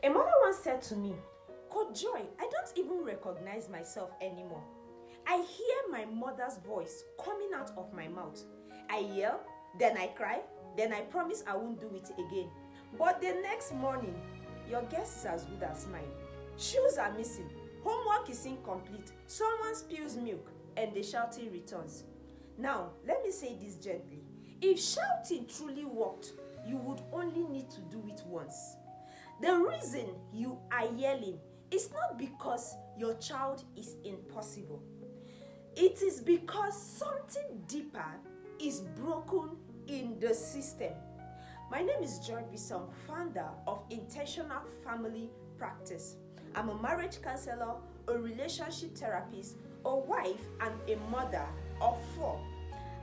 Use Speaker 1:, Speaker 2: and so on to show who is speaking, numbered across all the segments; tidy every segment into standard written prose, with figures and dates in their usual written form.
Speaker 1: A mother once said to me, Coach Joy, I don't even recognize myself anymore. I hear my mother's voice coming out of my mouth. I yell, then I cry, then I promise I won't do it again. But the next morning, your guess is as good as mine. Shoes are missing, homework is incomplete, someone spills milk, and the shouting returns. Now, let me say this gently. If shouting truly worked, you would only need to do it once. The reason you are yelling is not because your child is impossible. It is because something deeper is broken in the system. My name is Joy Bisong, founder of Intentional Family Practice. I'm a marriage counselor, a relationship therapist, a wife, and a mother of 4.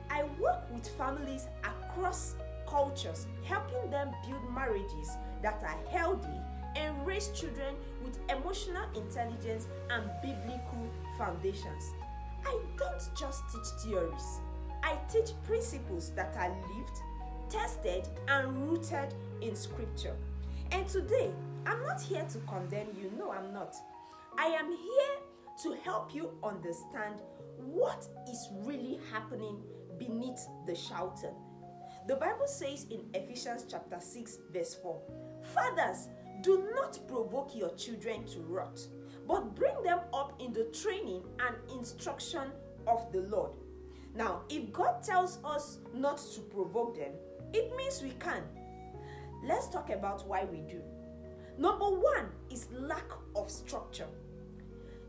Speaker 1: I work with families across cultures, helping them build marriages that are healthy and raise children with emotional intelligence and biblical foundations. I don't just teach theories. I teach principles that are lived, tested, and rooted in Scripture. And today, I'm not here to condemn you. No, I'm not. I am here to help you understand what is really happening beneath the shouting. The Bible says in Ephesians chapter 6, verse 4, Fathers, do not provoke your children to wrath, but bring them up in the training and instruction of the Lord. Now, if God tells us not to provoke them, it means we can. Let's talk about why we do. Number 1 is lack of structure.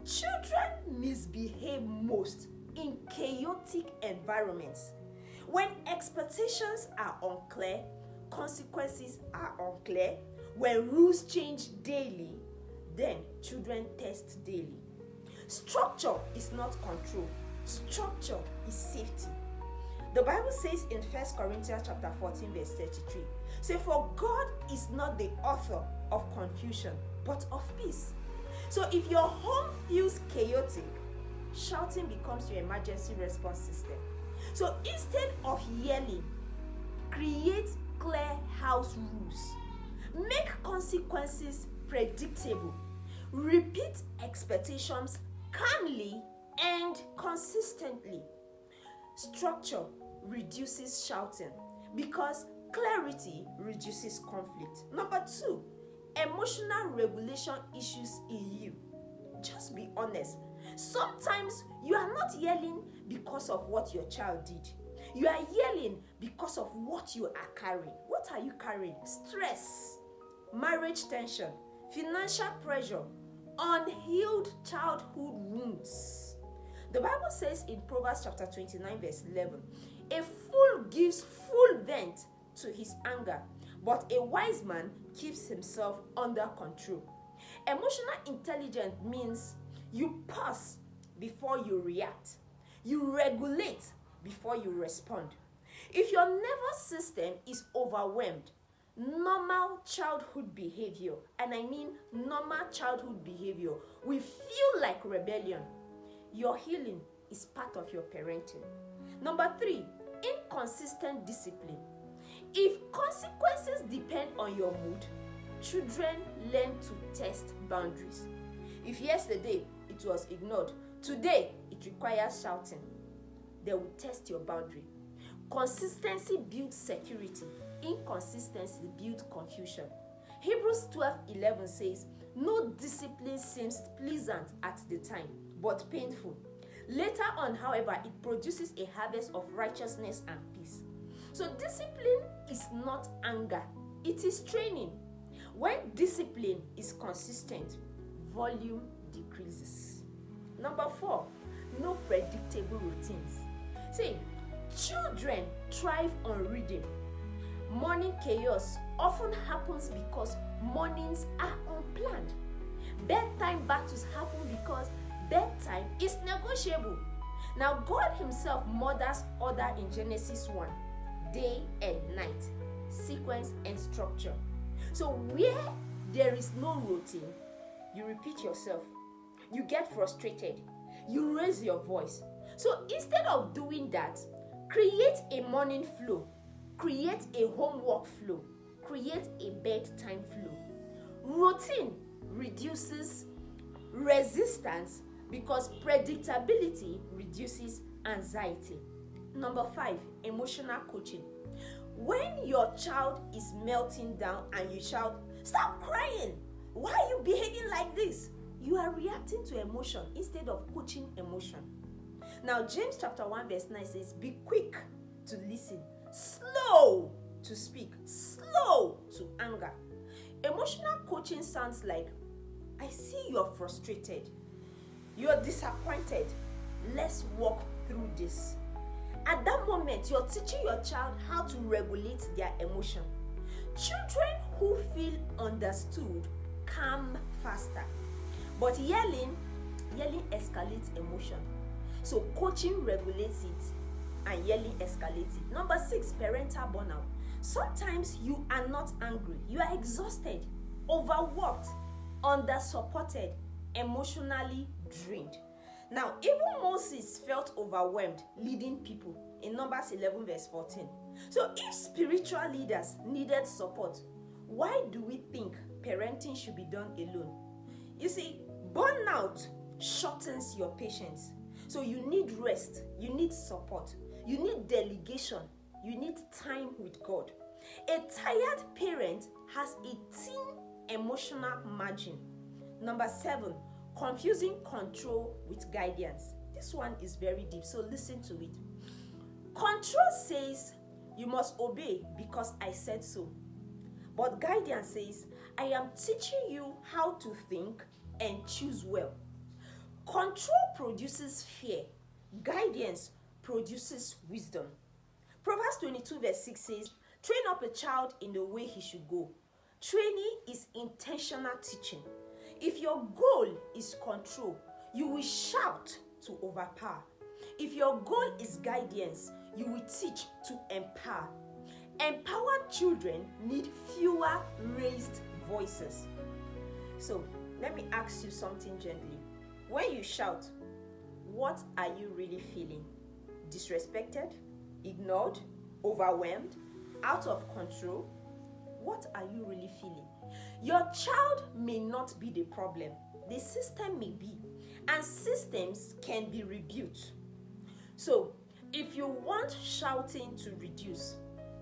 Speaker 1: Children misbehave most in chaotic environments. When expectations are unclear, consequences are unclear, when rules change daily, then children test daily. Structure is not control. Structure is safety. The Bible says in 1 Corinthians chapter 14, verse 33, say, for God is not the author of confusion, but of peace. So if your home feels chaotic, shouting becomes your emergency response system. So instead of yelling, create clear house rules. Make consequences predictable. Repeat expectations calmly and consistently. Structure reduces shouting because clarity reduces conflict. Number 2, emotional regulation issues in you. Just be honest. Sometimes you are not yelling because of what your child did. You are yelling because of what you are carrying. What are you carrying? Stress, marriage tension, financial pressure, unhealed childhood wounds. The Bible says in Proverbs chapter 29 verse 11, a fool gives full vent to his anger, but a wise man keeps himself under control. Emotional intelligence means you pause before you react. You regulate before you respond. If your nervous system is overwhelmed, normal childhood behavior, and I mean normal childhood behavior, will feel like rebellion. Your healing is part of your parenting. Number 3, inconsistent discipline. If consequences depend on your mood, children learn to test boundaries. If yesterday it was ignored, today it requires shouting. They will test your boundary. Consistency builds security. Inconsistency builds confusion. Hebrews 12:11 says, no discipline seems pleasant at the time, but painful. Later on, however, it produces a harvest of righteousness and peace. So discipline is not anger, it is training. When discipline is consistent, volume decreases. Number 4, no predictable routines. See, children thrive on rhythm. Morning chaos often happens because mornings are unplanned. Bedtime battles happen because bedtime is negotiable. Now, God himself models order in Genesis 1, day and night, sequence and structure. So where there is no routine, you repeat yourself, you get frustrated, you raise your voice. So instead of doing that, create a morning flow, create a homework flow, create a bedtime flow. Routine reduces resistance because predictability reduces anxiety. Number 5, emotional coaching. When your child is melting down and you shout, "Stop crying! Why are you behaving like this?" You are reacting to emotion instead of coaching emotion. Now, James chapter 1 verse 9 says, "Be quick to listen, slow to speak, slow to anger." Emotional coaching sounds like, "I see you're frustrated. You're disappointed. Let's walk through this." At that moment, you're teaching your child how to regulate their emotion. Children who feel understood calm faster. But yelling escalates emotion. So coaching regulates it and yelling escalates it. Number 6, parental burnout. Sometimes you are not angry. You are exhausted, overworked, under-supported, emotionally drained. Now, even Moses felt overwhelmed leading people in Numbers 11 verse 14. So if spiritual leaders needed support, why do we think parenting should be done alone? You see, burnout shortens your patience. So you need rest, you need support, you need delegation, you need time with God. A tired parent has a thin emotional margin. Number 7, confusing control with guidance. This one is very deep, so listen to it. Control says you must obey because I said so. But guidance says, I am teaching you how to think and choose well. Control produces fear. Guidance produces wisdom. Proverbs 22 verse 6 says, train up a child in the way he should go. Training is intentional teaching. If your goal is control, you will shout to overpower. If your goal is guidance, you will teach to empower. Empowered children need fewer raised voices. So, let me ask you something gently. When you shout, what are you really feeling? Disrespected? Ignored? Overwhelmed? Out of control? What are you really feeling? Your child may not be the problem. The system may be. And systems can be rebuilt. So, if you want shouting to reduce,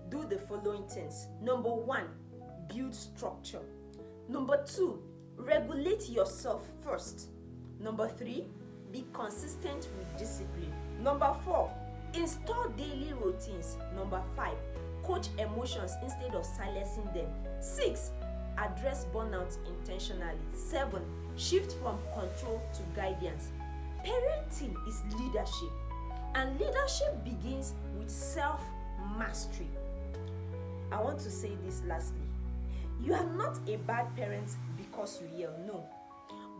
Speaker 1: do the following things. Number 1, build structure. Number 2, regulate yourself first. Number 3, be consistent with discipline. Number 4, install daily routines. Number 5, coach emotions instead of silencing them. 6, address burnout intentionally. 7, shift from control to guidance. Parenting is leadership, and leadership begins with self-mastery. I want to say this lastly. You are not a bad parent because you yell, no.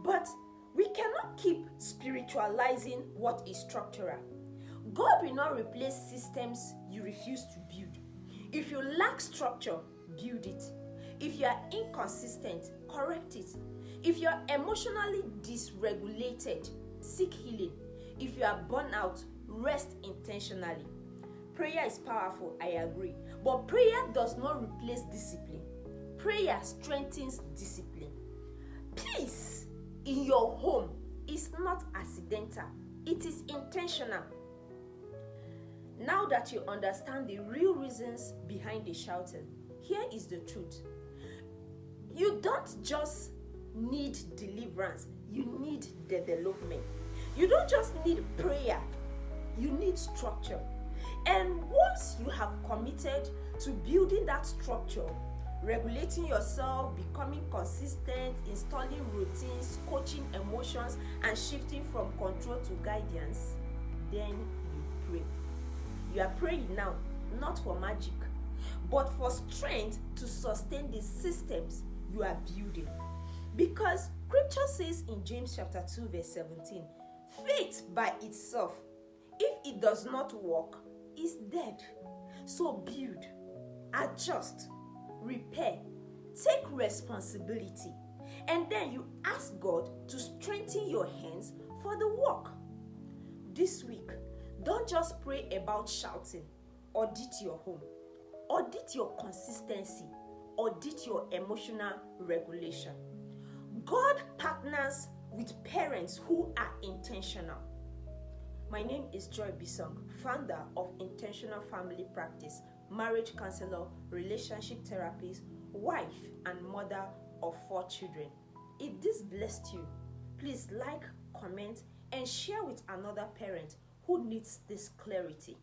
Speaker 1: But we cannot keep spiritualizing what is structural. God will not replace systems you refuse to build. If you lack structure, build it. If you are inconsistent, correct it. If you are emotionally dysregulated, seek healing. If you are burnt out, rest intentionally. Prayer is powerful, I agree. But prayer does not replace discipline. Prayer strengthens discipline. Peace in your home is not accidental. It is intentional. Now that you understand the real reasons behind the shouting, here is the truth. You don't just need deliverance, you need development. You don't just need prayer, you need structure. And once you have committed to building that structure, regulating yourself, becoming consistent, installing routines, coaching emotions, and shifting from control to guidance, then you pray. You are praying now, not for magic, but for strength to sustain the systems you are building. Because scripture says in James chapter 2 verse 17, faith by itself, if it does not work, is dead. So build, adjust, repair, take responsibility, and then you ask God to strengthen your hands for the work. This week, don't just pray about shouting. Audit your home. Audit your consistency. audit your emotional regulation. God partners with parents who are intentional. My name is Joy Bisong, founder of Intentional Family Practice, marriage counselor, relationship therapist, wife, and mother of 4 children. If this blessed you, please like, comment, and share with another parent who needs this clarity.